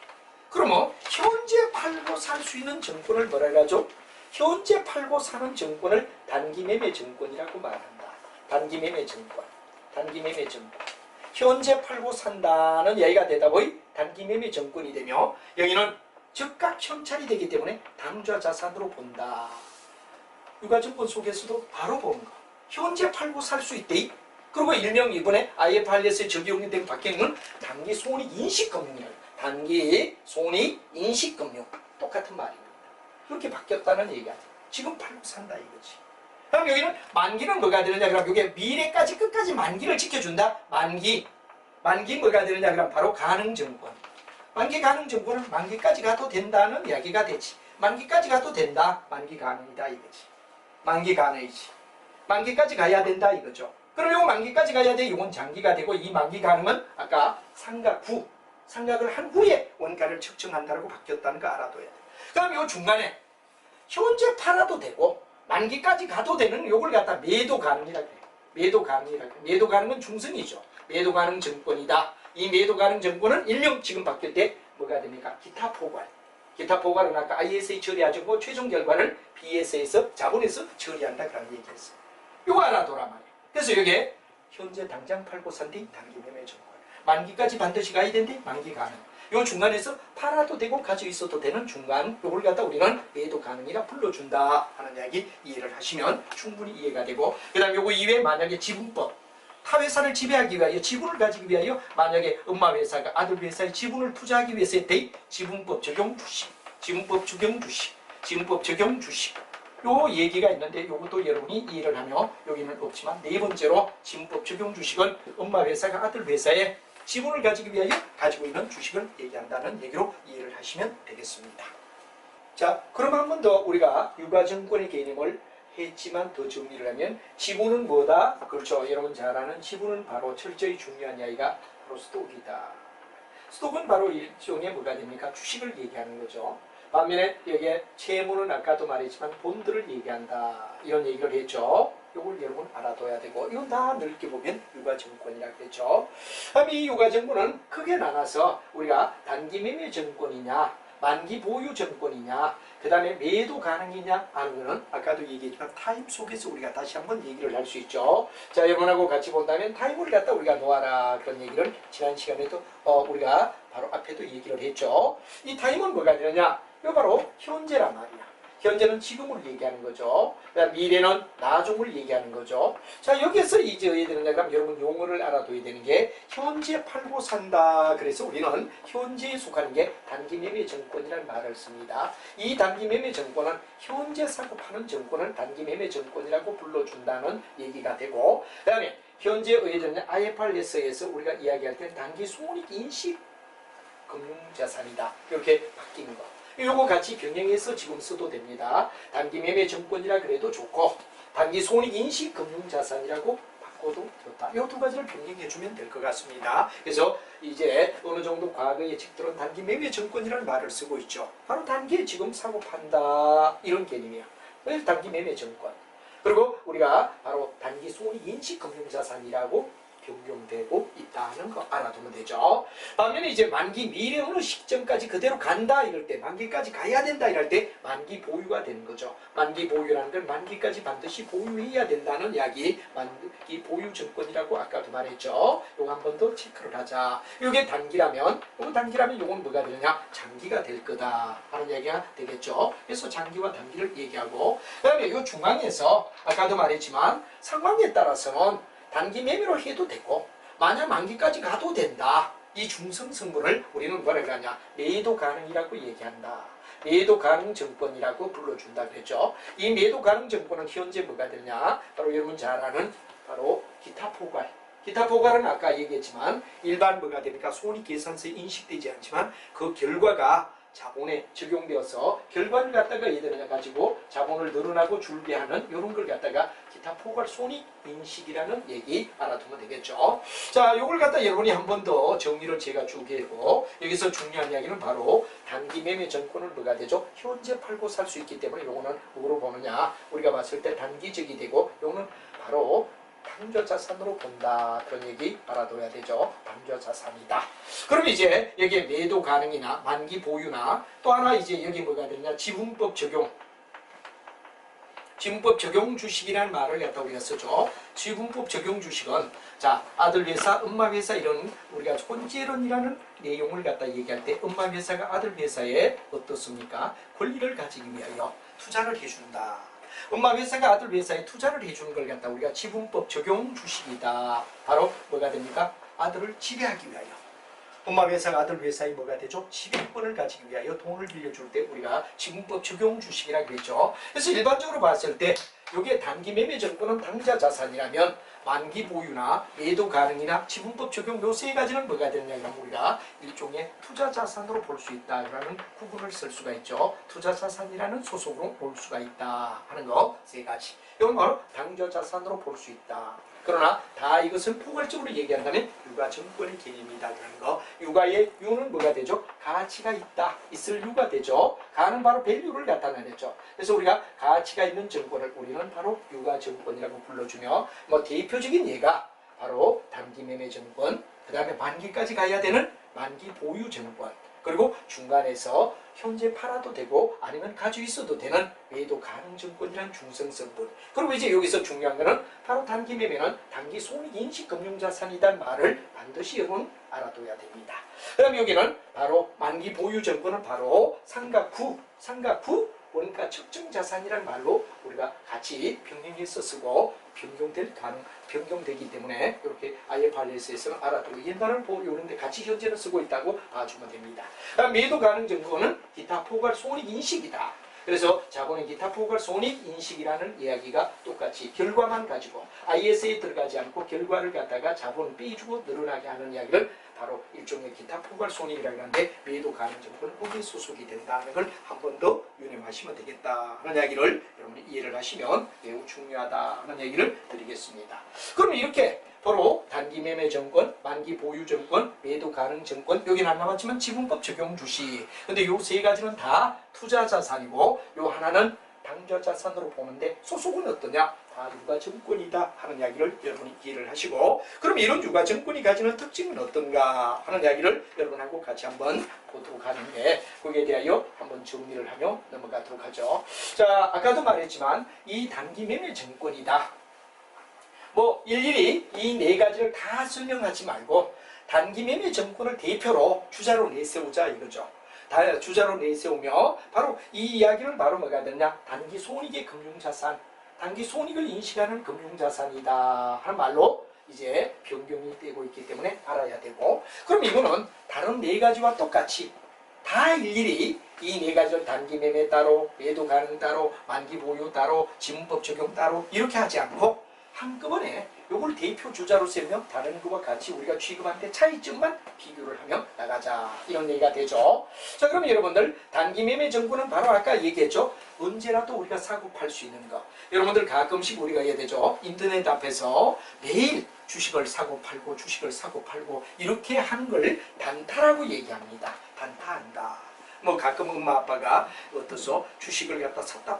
A: 그러면 현재 팔고 살 수 있는 증권을 뭐라 그러죠? 현재 팔고 사는 증권을 단기 매매 증권이라고 말한다. 단기 매매 증권. 현재 팔고 산다는 이야기가 되다 보니 단기 매매 정권이 되며 여기는 즉각 현찰이 되기 때문에 당좌 자산으로 본다. 유가증권 속에서도 바로 보는 거. 현재 팔고 살 수 있대. 그리고 일명 이번에 IFRS에 적용된 바뀌는 단기 손익인식금융이라고. 단기 손익인식금융. 똑같은 말입니다. 그렇게 바뀌었다는 얘기가 지금 팔고 산다 이거지. 그럼 여기는 만기는 뭐가 되느냐? 그럼 이게 미래까지 끝까지 만기를 지켜준다. 만기 뭐가 되느냐? 그럼 바로 가능증권. 만기 가능증권은 만기까지 가도 된다는 이야기가 되지. 만기까지 가도 된다. 만기 가능이다 이거지. 만기 가능이지. 만기까지 가야 된다 이거죠. 그럼 요 만기까지 가야 돼. 이건 장기가 되고 이 만기 가능은 아까 상각을 한 후에 원가를 측정한다고 바뀌었다는 거 알아둬야 돼. 그럼 요 중간에 현재 팔아도 되고 만기까지 가도 되는 요걸 갖다 매도 가능이라 그래요. 매도 가능이라 그래요. 매도 가능은 중성이죠. 매도 가능 증권이다. 이 매도 가능 증권은 일명 지금 바뀔 때 뭐가 됩니까? 기타 포괄. 기타 포괄은 아까 ISA 처리하고 최종 결과를 BS에서 자본에서 처리한다 그런 얘기했어요. 요거 알아둬라 말이에요. 그래서 여기에 현재 당장 팔고 산 뒤 단기 매매 증권. 만기까지 반드시 가야 된대. 만기 가능. 요 중간에서 팔아도 되고 가지고 있어도 되는 중간 요걸 갖다 우리는 매도 가능이라 불러준다 하는 이야기 이해를 하시면 충분히 이해가 되고, 그 다음 요거 이외에 만약에 지분법, 타회사를 지배하기 위하여 지분을 가지기 위하여 만약에 엄마 회사가 아들 회사에 지분을 투자하기 위해서 했대. 지분법 적용 주식, 지분법 적용 주식, 지분법 적용 주식 요 얘기가 있는데 요것도 여러분이 이해를 하며 여기는 없지만 네 번째로 지분법 적용 주식은 엄마 회사가 아들 회사에 지분을 가지기 위하여 가지고 있는 주식을 얘기한다는 얘기로 이해를 하시면 되겠습니다. 자, 그럼 한 번 더 우리가 유가증권의 개념을 했지만 더 정리를 하면 지분은 뭐다? 그렇죠. 여러분 잘 아는 지분은 바로 철저히 중요한 이야기가 바로 스톡이다. 스톡은 바로 일종의 뭐가 됩니까? 주식을 얘기하는 거죠. 반면에 여기에 채무는 아까도 말했지만 본들을 얘기한다. 이런 얘기를 했죠. 이걸 여러분 알아둬야 되고 이건 다 넓게 보면 유가증권이라고 했죠. 그럼 이 유가증권은 크게 나눠서 우리가 단기 매매 증권이냐 만기 보유 증권이냐 그 다음에 매도 가능이냐 하는 거는 아까도 얘기했지만 타임 속에서 우리가 다시 한번 얘기를 할 수 있죠. 자, 여러분하고 같이 본다면 타임을 갖다 우리가 놓아라 그런 얘기를 지난 시간에도 우리가 바로 앞에도 얘기를 했죠. 이 타임은 뭐가 되느냐? 이거 바로 현재란 말이야. 현재는 지금을 얘기하는 거죠. 미래는 나중을 얘기하는 거죠. 자, 여기에서 이제 어떻게 되느냐 그럼 여러분 용어를 알아둬야 되는 게 현재 팔고 산다. 그래서 우리는 현재에 속하는 게 단기 매매 증권이라는 말을 씁니다. 이 단기 매매 증권은 현재 사고 파는 증권을 단기 매매 증권이라고 불러준다는 얘기가 되고, 그 다음에 현재 어떻게 되느냐 IFRS에서 우리가 이야기할 때는 단기 손익인식 금융자산이다. 이렇게 바뀐 거. 요거 같이 병행해서 지금 써도 됩니다. 단기 매매 증권이라 그래도 좋고 단기 손익인식 금융자산이라고 바꿔도 좋다. 이 두 가지를 병행해주면 될 것 같습니다. 그래서 이제 어느 정도 과거의 책들은 단기 매매 증권이라는 말을 쓰고 있죠. 바로 단기에 지금 사고 판다 이런 개념이에요. 그래서 단기 매매 증권. 그리고 우리가 바로 단기 손익인식 금융자산이라고 변경되고 있다는 거 알아두면 되죠. 반면에 이제 만기 미래 어느 시점까지 그대로 간다 이럴 때 만기까지 가야 된다 이럴 때 만기 보유가 되는 거죠. 만기 보유라는 건 만기까지 반드시 보유해야 된다는 이야기 만기 보유 증권이라고 아까도 말했죠. 요거 한 번 더 체크를 하자. 요게 단기라면 요건 뭐가 되느냐 장기가 될 거다 하는 얘기가 되겠죠. 그래서 장기와 단기를 얘기하고 그 다음에 요 중앙에서 아까도 말했지만 상황에 따라서는 단기 매매로 해도 되고 만약 만기까지 가도 된다. 이 중성 성분을 우리는 뭐라 그러냐 매도 가능이라고 얘기한다. 매도 가능 증권이라고 불러준다 그랬죠. 이 매도 가능 증권은 현재 뭐가 되냐 바로 여러분 잘 아는 바로 기타 포괄. 기타 포괄은 아까 얘기했지만 일반 뭐가 됩니까 손익계산서에 인식되지 않지만 그 결과가 자본에 적용되어서 결과를 갖다가 얘들을 가지고 자본을 늘어나고 줄게하는 이런 걸 갖다가 기타 포괄 손익 인식이라는 얘기 알아두면 되겠죠. 자, 요걸 갖다 여러분이 한 번 더 정리를 제가 쭉 했고 여기서 중요한 이야기는 바로 단기 매매 증권은 뭐가 되죠? 현재 팔고 살 수 있기 때문에 요거는 뭐로 보느냐 우리가 봤을 때 단기적이 되고 요거는 바로 당좌자산으로 본다. 그런 얘기 알아둬야 되죠. 당좌자산이다. 그럼 이제 여기에 매도 가능이나 만기 보유나 또 하나 이제 여기 뭐가 되느냐 지분법 적용. 지분법 적용 주식이라는 말을 갖다 우리가 쓰죠. 지분법 적용 주식은 자 아들 회사, 엄마 회사 이런 우리가 혼재론이라는 내용을 갖다 얘기할 때 엄마 회사가 아들 회사에 어떻습니까? 권리를 가지기 위하여 투자를 해준다. 엄마 회사가 아들 회사에 투자를 해주는 걸 갖다 우리가 지분법 적용 주식이다. 바로 뭐가 됩니까? 아들을 지배하기 위하여. 엄마 회사가 아들 회사에 뭐가 되죠? 지배권을 가지기 위하여 돈을 빌려줄 때 우리가 지분법 적용 주식이라고 했죠. 그래서 일반적으로 봤을 때 이게 단기 매매 정보는 당좌 자산이라면 만기 보유나 매도 가능이나 지분법 적용 요 세 가지는 뭐가 되느냐 그러면 우리가 일종의 투자 자산으로 볼 수 있다라는 구분을 쓸 수가 있죠. 투자 자산이라는 소속으로 볼 수가 있다 하는 거 세 가지. 이건 바로 당좌 자산으로 볼 수 있다. 그러나 다 이것을 포괄적으로 얘기한다면 유가 증권의 개념이다 그러는 거. 유가의 유는 뭐가 되죠? 가치가 있다. 있을 유가 되죠. 가는 바로 밸류를 나타내죠. 그래서 우리가 가치가 있는 증권을 우리는 바로 유가 증권이라고 불러주며 뭐 대표적인 예가 바로 단기 매매 증권, 그 다음에 만기까지 가야 되는 만기 보유 증권, 그리고 중간에서 현재 팔아도 되고 아니면 가지고 있어도 되는 매도 가능 증권이라는 중성성분. 그리고 이제 여기서 중요한 거는 바로 단기 매매는 단기 손익 인식 금융자산이란 말을 반드시 여러분 알아둬야 됩니다. 그다음 여기는 바로 만기 보유 증권은 바로 상각 후 원가 측정 자산이라는 말로 우리가 같이 병행해서 쓰고 변경되기 때문에 이렇게 IFRS에서는 알아두고 옛날은 이런 데 같이 현재는 쓰고 있다고 봐주면 됩니다. 매도 가능 증권은 기타 포괄 손익 인식이다. 그래서 자본의 기타 포괄 손익 인식이라는 이야기가 똑같이 결과만 가지고 IS에 들어가지 않고 결과를 갖다가 자본을 빼주고 늘어나게 하는 이야기를 바로 일종의 기타 포괄 손익이라고 하는데 매도 가능 증권은 거기에 소속이 된다는 걸 한 번 더 유념하시면 되겠다 하는 이야기를 여러분이 이해를 하시면 매우 중요하다 하는 얘기를 드리겠습니다. 그럼 이렇게 바로 단기 매매 증권, 만기 보유 증권, 매도 가능 증권 여기는 안 남았지만 지분법 적용 주식. 근데 요 세 가지는 다 투자 자산이고 요 하나는 당좌 자산으로 보는데 소속은 어떠냐? 다 유가 증권이다 하는 이야기를 여러분이 이해를 하시고 그럼 이런 유가 증권이 가지는 특징은 어떤가 하는 이야기를 여러분하고 같이 한번 보도록 하는데 거기에 대하여 한번 정리를 하며 넘어가도록 하죠. 자, 아까도 말했지만 이 단기 매매 증권이다. 뭐 일일이 이 네 가지를 다 설명하지 말고 단기 매매 증권을 대표로 주자로 내세우자 이거죠. 주자로 내세우며 바로 이 이야기는 바로 뭐가 되냐? 단기 손익의 금융자산, 단기 손익을 인식하는 금융자산이다 하는 말로 이제 변경이 되고 있기 때문에 알아야 되고 그럼 이거는 다른 네 가지와 똑같이 다 일일이 이 네 가지를 단기 매매 따로, 매도 가능 따로, 만기 보유 따로, 지분법 적용 따로 이렇게 하지 않고 한꺼번에 요걸 대표 주자로 세우며 다른 것과 같이 우리가 취급할 때 차이점만 비교를 하며 나가자 이런 얘기가 되죠. 자, 그럼 여러분들 단기 매매 정보는 바로 아까 얘기했죠. 언제라도 우리가 사고 팔 수 있는 거. 여러분들 가끔씩 우리가 해야 되죠. 인터넷 앞에서 매일 주식을 사고 팔고 주식을 사고 팔고 이렇게 하는 걸 단타라고 얘기합니다. 단타한다. 뭐 가끔 엄마 아빠가 어떠서 주식을 갖다 샀다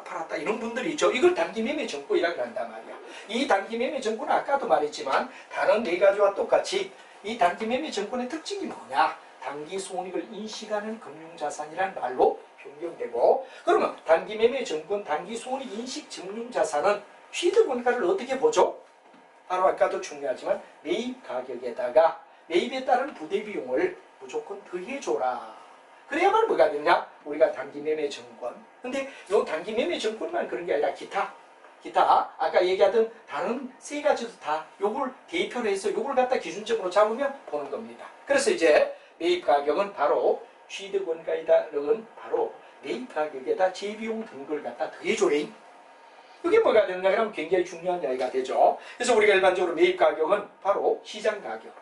A: 팔았다 이런 분들이 있죠. 이걸 단기 매매 정보이라고 한단 말이야. 이 단기 매매 정보는 아까도 말했지만 다른 네 가지와 똑같이 이 단기 매매 정보의 특징이 뭐냐? 단기 손익을 인식하는 금융자산이라는 말로 변경되고 그러면 단기 매매 정권 단기 손익 인식 금융자산은 취득 원가를 어떻게 보죠? 바로 아까도 중요하지만 매입 가격에다가 매입에 따른 부대 비용을 무조건 더해줘라. 그래야만 뭐가 되냐? 우리가 단기 매매 증권. 근데 요 단기 매매 증권만 그런 게 아니라 기타 아까 얘기하던 다른 세 가지도 다 요걸 대표로 해서 요걸 갖다 기준점으로 잡으면 보는 겁니다. 그래서 이제 매입 가격은 바로 취득 원가이다는 바로 매입 가격에다 재비용 등을 갖다 더해줘래. 이게 뭐가 되느냐 그러면 굉장히 중요한 이야기가 되죠. 그래서 우리가 일반적으로 매입 가격은 바로 시장 가격.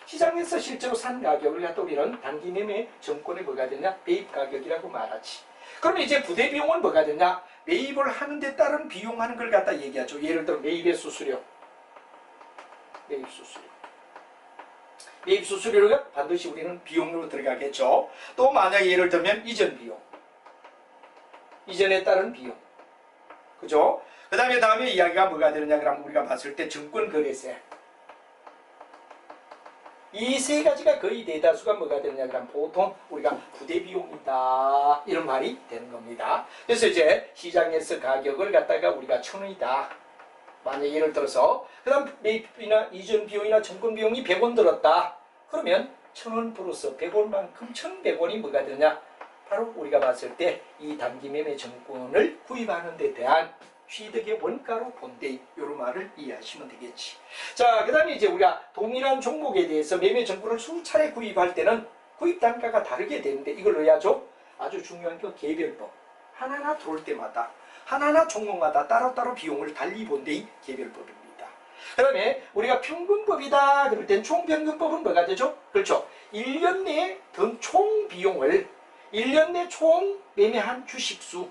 A: 시장에서 실제로 산 가격을 갖다 우리는 단기 매매 증권에 뭐가 되냐? 매입 가격이라고 말하지. 그러면 이제 부대 비용은 뭐가 되냐? 매입을 하는 데 따른 비용하는 걸 갖다 얘기하죠. 예를 들어 매입의 수수료. 매입 수수료가 반드시 우리는 비용으로 들어가겠죠. 또 만약에 예를 들면 이전 비용. 이전에 따른 비용. 그죠? 그 다음에 이야기가 뭐가 되느냐 그러면 우리가 봤을 때 증권 거래세. 이 세 가지가 거의 대다수가 뭐가 되느냐 그러면 보통 우리가 부대 비용이다 이런 말이 되는 겁니다. 그래서 이제 시장에서 가격을 갖다가 우리가 1,000원이다. 만약 예를 들어서 그 다음 매입이나 이전 비용이나 정권 비용이 100원 들었다. 그러면 1,000원 플러스 100원만큼 1,100원이 뭐가 되냐? 바로 우리가 봤을 때 이 단기 매매 정권을 구입하는 데 대한 취득의 원가로 본대 이런 말을 이해하시면 되겠지. 자, 그 다음에 이제 우리가 동일한 종목에 대해서 매매 정권을 수차례 구입할 때는 구입 단가가 다르게 되는데 이걸 넣어야죠. 아주 중요한 게 개별법. 하나하나 들어올 때마다 하나하나 종목마다 따로따로 비용을 달리 본대 이 개별법입니다. 그 다음에 우리가 평균법이다 그럴 땐 총평균법은 뭐가 되죠? 그렇죠. 1년 내에 든 총 비용을 1년 내 총 매매한 주식수,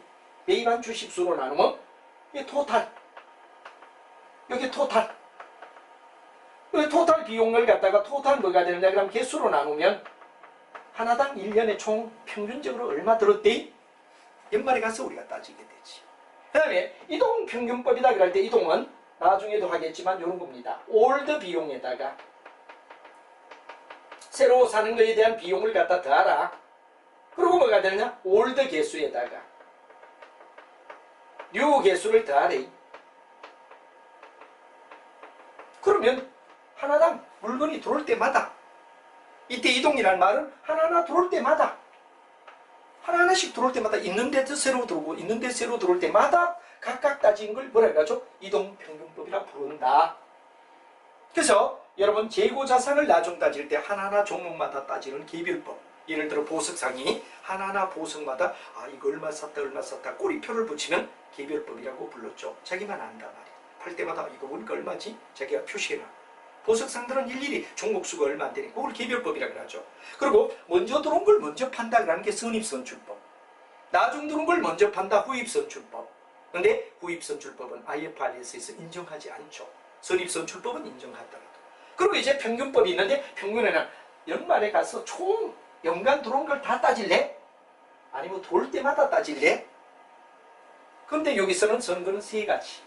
A: 매입한 주식수로 나누면 이게 토탈. 여기 토탈. 여기 토탈 비용을 갖다가 토탈 뭐가 되느냐 그러면 개수로 나누면 하나당 1년에 총 평균적으로 얼마 들었대? 연말에 가서 우리가 따지게 되지. 그 다음에 이동평균법이다 그럴 때 이동은 나중에도 하겠지만 이런 겁니다. 올드 비용에다가 새로 사는 것에 대한 비용을 갖다 더하라. 그리고 뭐가 되느냐? 올드 개수에다가 뉴 개수를 더하래. 그러면 하나당 물건이 들어올 때마다 이때 이동이라는 말은 하나하나 들어올 때마다 하나하나씩 들어올 때마다 있는 데도 새로 들어오고 있는 데 새로 들어올 때마다 각각 따진 걸 뭐라 해가지고 이동평균법이라 부른다. 그래서 여러분 재고자산을 나중 따질 때 하나하나 종목마다 따지는 개별법. 예를 들어 보석상이 하나하나 보석마다 이거 얼마 샀다 꼬리표를 붙이면 개별법이라고 불렀죠. 자기만 안다 말이야. 팔 때마다 이거 보니까 얼마지? 자기가 표시해놔. 보석상들은 일일이 종목수가 얼마 안 되니까 그걸 개별법이라고 하죠. 그리고 먼저 들어온 걸 먼저 판다라는 게 선입선출법. 나중 들어온 걸 먼저 판다 후입선출법. 근데 후입선출법은 IFRS에서 인정하지 않죠. 선입선출법은 인정하더라도. 그리고 이제 평균법이 있는데 평균에는 연말에 가서 총 연간 들어온 걸 다 따질래? 아니면 돌 때마다 따질래? 그런데 여기서는 선거는 세 가지.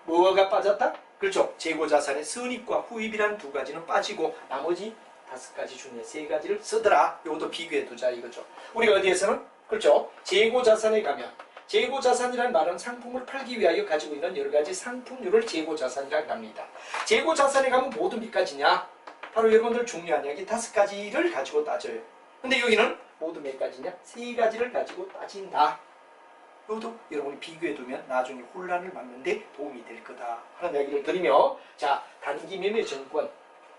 A: 뭐가 빠졌다? 그렇죠. 재고자산의 선입과 후입이라는 두 가지는 빠지고 나머지 5가지 중에 3가지를 쓰더라. 이것도 비교해두자 이거죠. 우리가 어디에서는 그렇죠. 재고자산에 가면 재고자산이라는 말은 상품을 팔기 위하여 가지고 있는 여러 가지 상품류를 재고자산이라고 합니다. 재고자산에 가면 모두 몇 가지냐? 바로 여러분들 중요한 이야기 5가지를 가지고 따져요. 근데 여기는 모두 몇 가지냐? 3가지를 가지고 따진다. 이것도 여러분이 비교해두면 나중에 혼란을 막는데 도움이 될 거다 하는 이야기를 드리며, 자, 단기 매매 정권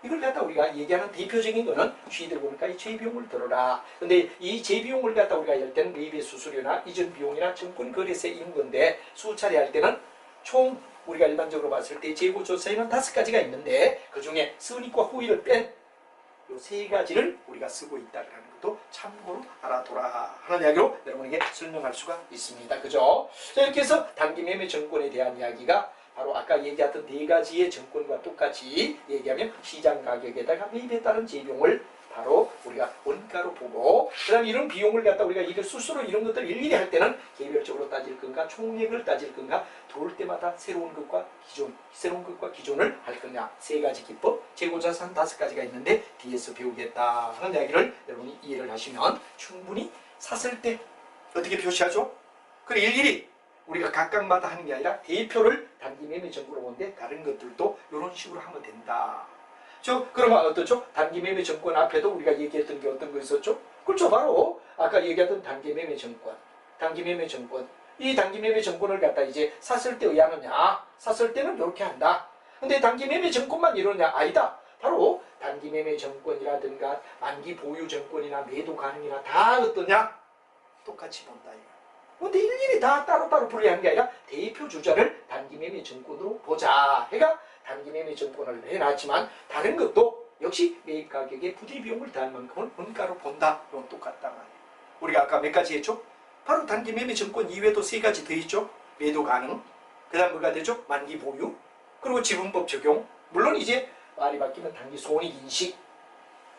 A: 이걸 갖다 우리가 얘기하는 대표적인 거는 쉬들 보니까 이 재비용을 들어라. 근데 이 재비용을 갖다 우리가 할 때는 매입의 수수료나 이전 비용이나 정권 거래세 이런 건데 수차례 할 때는 총 우리가 일반적으로 봤을 때 재고조사에는 5가지가 있는데 그 중에 선입과 후입을 뺀 요 3가지를 우리가 쓰고 있다는 것도 참고로 알아둬라 하는 이야기로 여러분에게 설명할 수가 있습니다. 그죠? 자, 이렇게 해서 단기 매매 정권에 대한 이야기가 바로 아까 얘기했던 4가지의 정권과 똑같이 얘기하면 시장 가격에다가 매입에 따른 재비용을 바로 우리가 원가로 보고, 그 다음에 이런 비용을 갖다 우리가 이걸 스스로 이런 것들을 일일이 할 때는 개별적으로 따질 건가 총액을 따질 건가, 들어올 때마다 새로운 것과 기존을 할 거냐, 3가지 기법, 재고자산 5가지가 있는데 뒤에서 배우겠다 하는 이야기를 여러분이 이해를 하시면 충분히 샀을 때 어떻게 표시하죠? 그래 일일이 우리가 각각마다 하는 게 아니라 대표를 단기 매매 정보로 보는데 다른 것들도 이런 식으로 하면 된다. 그러면 어떻죠? 단기 매매 정권 앞에도 우리가 얘기했던 게 어떤 거 있었죠? 그렇죠. 바로 아까 얘기했던 단기 매매 정권. 단기 매매 정권. 이 단기 매매 정권을 갖다 이제 샀을 때 의하느냐? 샀을 때는 이렇게 한다. 근데 단기 매매 정권만 이러냐? 아니다. 바로 단기 매매 정권이라든가 만기 보유 정권이나 매도 가능이나 다 어떠냐? 똑같이 본다. 근데 일일이 다 따로따로 분리하는 게 아니라 대표 주자를 단기 매매 정권으로 보자. 해가 단기 매매 정권을 해놨지만 다른 것도 역시 매입 가격에 부대 비용을 더한 만큼은 원가로 본다. 이건 똑같다 말이에요. 우리가 아까 몇 가지 했죠? 바로 단기 매매 정권 이외에도 3가지 더 있죠. 매도 가능, 그 다음 뭐가 되죠? 만기 보유, 그리고 지분법 적용. 물론 이제 말이 바뀌면 단기 손익 인식,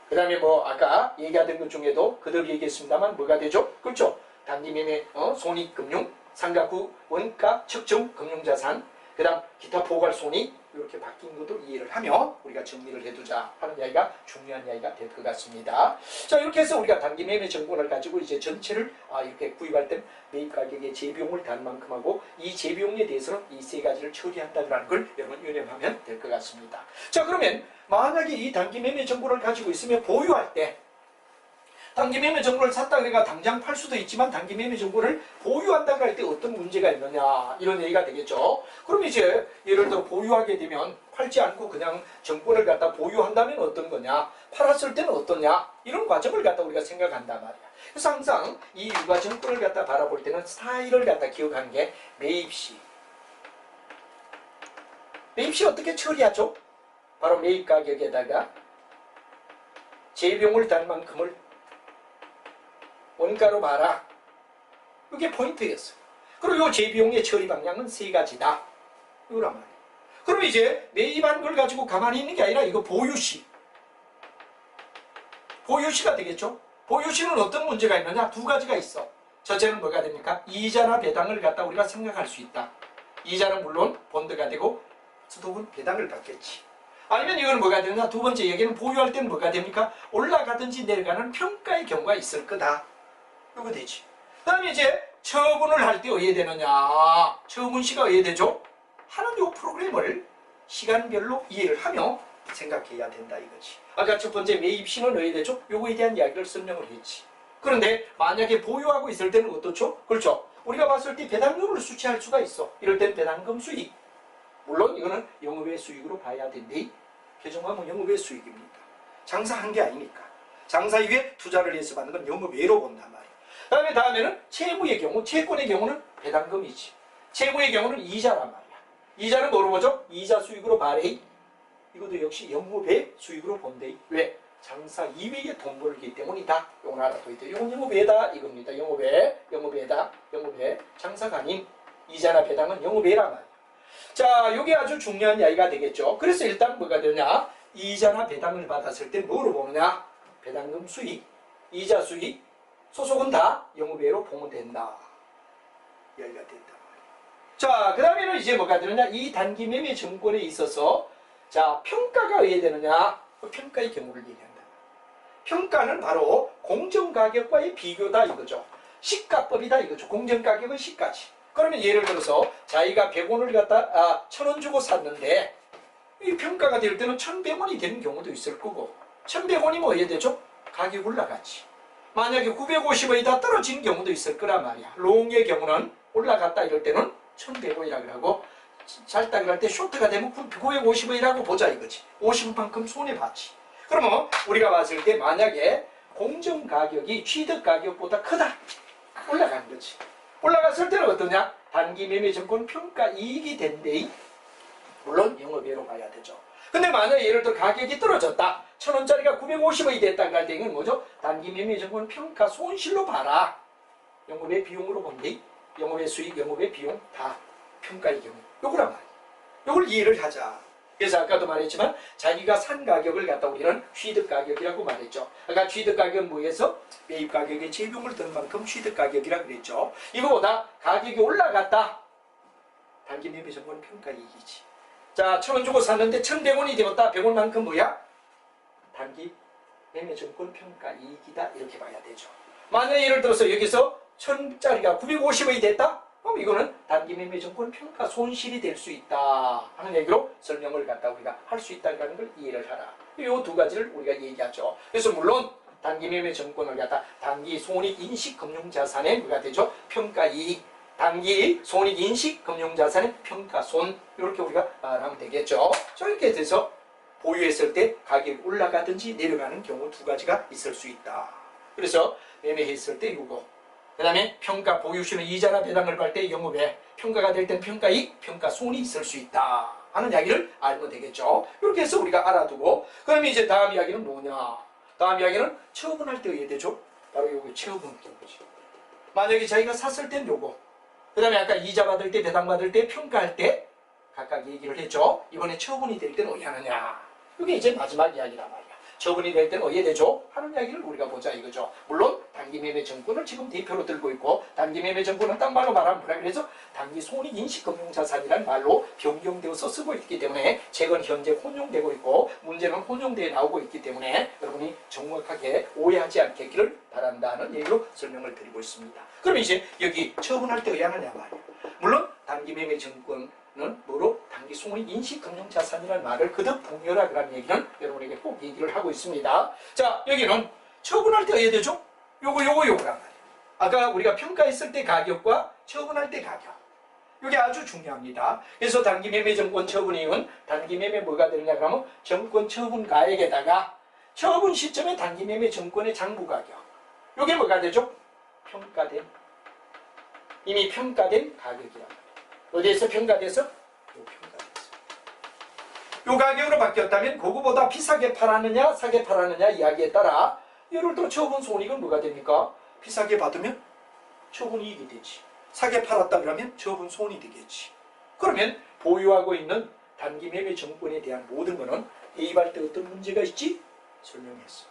A: 그 다음에 뭐 아까 얘기하던 것 중에도 그대로 얘기했습니다만 뭐가 되죠? 그렇죠. 단기 매매 손익금융, 상가구 원가 측정 금융자산, 그 다음 기타 포괄 손익, 이렇게 바뀐 것도 이해를 하며 우리가 정리를 해두자 하는 이야기가 중요한 이야기가 될 것 같습니다. 자, 이렇게 해서 우리가 단기 매매 정보를 가지고 이제 전체를 이렇게 구입할 때 매입 가격의 재비용을 단 만큼 하고 이 재비용에 대해서는 이 세 가지를 처리한다는 걸 여러분 유념하면 될 것 같습니다. 자, 그러면 만약에 이 단기 매매 정보를 가지고 있으면 보유할 때 단기 매매 정보를 샀다 그러니까 당장 팔 수도 있지만 단기 매매 정보를 보유한다고 할 때 어떤 문제가 있느냐 이런 얘기가 되겠죠. 그럼 이제 예를 들어 보유하게 되면 팔지 않고 그냥 정보를 갖다 보유한다면 어떤 거냐, 팔았을 때는 어떠냐 이런 과정을 갖다 우리가 생각한단 말이야. 그래서 항상 이 유가 정보를 갖다 바라볼 때는 스타일을 갖다 기억하는 게 매입시 어떻게 처리하죠? 바로 매입 가격에다가 재비용을 단 만큼을 원가로 봐라. 이게 포인트였어요. 그리고 이 재비용의 처리 방향은 세 가지다. 이거란 말이에요. 그럼 이제 매입한 걸 가지고 가만히 있는 게 아니라 이거 보유시. 보유시가 되겠죠? 보유시는 어떤 문제가 있느냐? 두 가지가 있어. 첫째는 뭐가 됩니까? 이자나 배당을 갖다 우리가 생각할 수 있다. 이자는 물론 본드가 되고 수도은 배당을 받겠지. 아니면 이건 뭐가 되느냐? 두 번째 얘기는 보유할 때는 뭐가 됩니까? 올라가든지 내려가는 평가의 경우가 있을 거다. 이거 되지. 그 다음에 이제 처분을 할 때 어떻게 되느냐. 처분시가 어떻게 되죠? 하는 이 프로그램을 시간별로 이해를 하며 생각해야 된다 이거지. 아까 첫 번째 매입시는 어떻게 되죠? 요거에 대한 이야기를 설명을 했지. 그런데 만약에 보유하고 있을 때는 어떻죠? 그렇죠. 우리가 봤을 때 배당금을 수취할 수가 있어. 이럴 땐 배당금 수익. 물론 이거는 영업외 수익으로 봐야 된대. 개정하면 영업외 수익입니다. 장사한 게 아니니까. 장사 이후에 투자를 해서 받는 건 영업외로 본단 말이야. 다음에는 채무의 경우, 채권의 경우는 배당금이지. 채무의 경우는 이자란 말이야. 이자는 뭐로 보죠? 이자 수익으로 봐래. 이것도 역시 영업외 수익으로 본대. 왜? 장사 이외에 돈 벌기 때문이다. 이건 알아둬야 돼. 이건 영업외다 이겁니다. 영업외다. 영업외. 장사가 아닌 이자나 배당은 영업외란 말이야. 자, 이게 아주 중요한 이야기가 되겠죠. 그래서 일단 뭐가 되냐? 이자나 배당을 받았을 때 뭐로 보느냐? 배당금 수익, 이자 수익, 소속은 다 영업외로 보면 된다. 이야기가 된다. 자, 그 다음에는 이제 뭐가 되느냐? 이 단기 매매 정권에 있어서 자, 평가가 왜 되느냐? 평가의 경우를 얘기한다. 평가는 바로 공정가격과의 비교다 이거죠. 시가법이다 이거죠. 공정가격은 시가지. 그러면 예를 들어서 자기가 100원을 갖다 1000원 주고 샀는데 이 평가가 될 때는 1100원이 되는 경우도 있을 거고 1100원이면 어떻게 되죠? 가격이 올라갔지. 만약에 950원이 떨어진 경우도 있을 거란 말이야. 롱의 경우는 올라갔다 이럴 때는 1100원이라고 하고 잘딱 이럴 때 쇼트가 되면 950원이라고 보자 이거지. 50원만큼 손해봤지. 그러면 우리가 봤을 때 만약에 공정가격이 취득가격보다 크다. 올라간 거지. 올라갔을 때는 어떠냐? 단기 매매 정권 평가 이익이 된대. 물론 영업외로 봐야 되죠. 근데 만약에 예를 들어 가격이 떨어졌다. 1000원짜리가 950원이 됐다고 할 때는 뭐죠? 단기 매매 정권 평가 손실로 봐라. 영업외 비용으로 본대. 영업외 수익, 영업외 비용 다 평가의 경우. 요거란 말이야. 요걸 이해를 하자. 그래서 아까도 말했지만 자기가 산 가격을 갖다 우리는 취득가격이라고 말했죠. 아까 취득가격은 뭐에서? 매입가격에 재비용을 든 만큼 취득가격이라고 그랬죠. 이거보다 가격이 올라갔다. 단기 매매 정권 평가 이익이지. 자, 1000원 주고 샀는데 1100원이 되었다. 100원만큼 뭐야? 단기 매매 정권 평가 이익이다. 이렇게 봐야 되죠. 만약에 예를 들어서 여기서 1000짜리가 950원이 됐다? 그럼 이거는 단기 매매 정권 평가 손실이 될 수 있다 하는 얘기로 설명을 갖다 우리가 할 수 있다는 걸 이해를 하라. 이 두 가지를 우리가 얘기하죠. 그래서 물론 단기 매매 정권을 갖다 단기 손익 인식 금융자산의 뭐가 되죠? 평가 이익. 단기 손익 인식 금융자산의 평가 손. 이렇게 우리가 말하면 되겠죠. 이렇게 돼서 보유했을 때 가격이 올라가든지 내려가는 경우 두 가지가 있을 수 있다. 그래서 매매했을 때 이거. 그 다음에 평가 보유시는 이자나 배당을 받을 때 영업외, 평가가 될 땐 평가이익, 평가손이 있을 수 있다 하는 이야기를 알면 되겠죠. 이렇게 해서 우리가 알아두고 그러면 이제 다음 이야기는 뭐냐. 다음 이야기는 처분할 때 어떻게 되죠? 바로 요거 처분 경우지. 만약에 자기가 샀을 땐 요거, 그 다음에 아까 이자 받을 때 배당 받을 때 평가할 때 각각 얘기를 했죠. 이번에 처분이 될 때는 어떻게 하느냐. 이게 이제 마지막 이야기란 말이야. 처분이 될 때는 어떻게 되죠? 하는 이야기를 우리가 보자 이거죠. 물론 단기 매매 정권을 지금 대표로 들고 있고 단기 매매 정권은 딴 말로 말하면 뭐라 그래서 단기 손익 인식 금융자산이라는 말로 변경되어서 쓰고 있기 때문에 최근 현재 혼용되고 있고 문제는 문제는 혼용되어 나오고 있기 때문에 여러분이 정확하게 오해하지 않겠기를 바란다는 얘기로 설명을 드리고 있습니다. 그럼 이제 여기 처분할 때 어야 하냐 말이에요. 물론 단기매매 증권은 뭐로? 단기송이 인식금융자산이라는 말을 거듭 동요라 그런 얘기는 여러분에게 꼭 얘기를 하고 있습니다. 자, 여기는 처분할 때 어야 되죠? 요거란 말이에요. 아까 우리가 평가했을 때 가격과 처분할 때 가격. 이게 아주 중요합니다. 그래서 단기매매 정권 처분이익은 단기매매 뭐가 되느냐 그러면 정권 처분가액에다가 처분 시점에 단기매매 정권의 장부가격. 이게 뭐가 되죠? 평가된, 이미 평가된 가격이란 말이에요. 어디에서 평가돼서? 요 평가돼서. 요 가격으로 바뀌었다면 그거보다 비싸게 팔았느냐 싸게 팔았느냐 이야기에 따라 예를 들어 처분 손익은 뭐가 됩니까? 비싸게 받으면 처분이익이 되지. 싸게 팔았다 그러면 처분 손이 되겠지. 그러면 보유하고 있는 단기매매 정권에 대한 모든 거는 대입할 때 어떤 문제가 있지? 설명했어.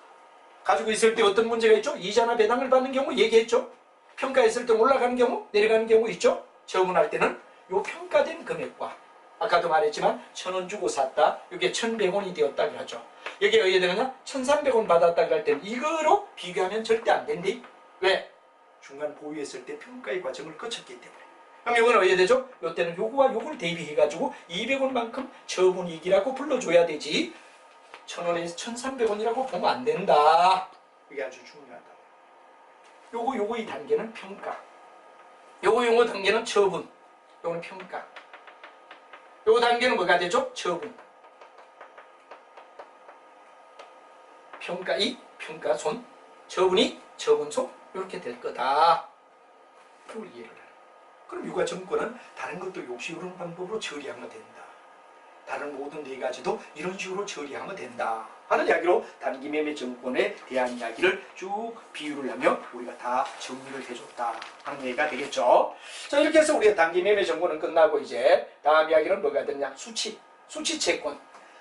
A: 가지고 있을 때 어떤 문제가 있죠? 이자나 배당을 받는 경우 얘기했죠. 평가했을 때 올라가는 경우 내려가는 경우 있죠. 처분할 때는 요 평가된 금액과 아까도 말했지만 1,000원 주고 샀다. 이게 1,100원이 되었다 그러죠. 여기에 어디에 되느냐? 1,300원 받았다 그럴 때는 이거로 비교하면 절대 안 된대. 왜? 중간 보유했을 때 평가의 과정을 거쳤기 때문에. 그럼 이건 어디에 되죠? 이때는 요거와 요걸 대비해가지고 200원만큼 처분이익이라고 불러줘야 되지. 1,000원에서 1,300원이라고 보면 안 된다. 이게 아주 중요하다. 요거 이 단계는 평가. 요거 단계는 처분. 요거는 평가. 요 단계는 뭐가 되죠? 처분. 평가이익, 평가손, 처분이익, 처분손 이렇게 될 거다. 그걸 이해를 해요. 그럼 유가증권은 다른 것도 역시 이런 방법으로 처리하면 된다. 다른 모든 네 가지도 이런 식으로 처리하면 된다 하는 이야기로 단기매매 증권에 대한 이야기를 쭉 비유를 하며 우리가 다 정리를 해줬다 하는 얘기가 되겠죠. 자, 이렇게 해서 우리가 단기매매 증권은 끝나고 이제 다음 이야기는 뭐가 되냐? 수취채권.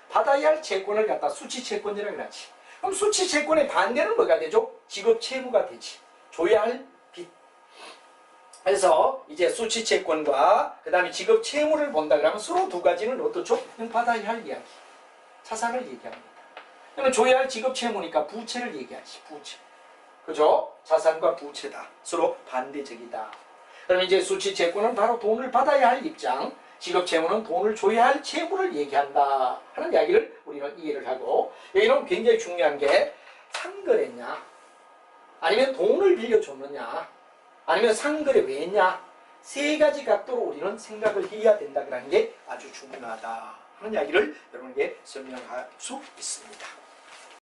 A: 받아야 할 채권을 갖다 수취채권이라고 하지. 그럼 수취채권의 반대는 뭐가 되죠? 지급채무가 되지. 줘야 할 빚. 그래서 이제 수취채권과 그 다음에 지급채무를 본다 그러면 서로 두 가지는 어떻죠? 받아야 할 이야기. 자산을 얘기합니다. 그러면 줘야 할 지급채무니까 부채를 얘기하지. 부채. 그죠? 자산과 부채다. 서로 반대적이다. 그러면 이제 수취채권은 바로 돈을 받아야 할 입장. 지급채무는 돈을 줘야 할 채무를 얘기한다 하는 이야기를 우리는 이해를 하고, 여기는 굉장히 중요한 게 상거래냐 아니면 돈을 빌려줬느냐 아니면 상거래 왜 했냐, 세 가지 각도로 우리는 생각을 해야 된다는 게 아주 중요하다 하는 이야기를 여러분에게 설명할 수 있습니다.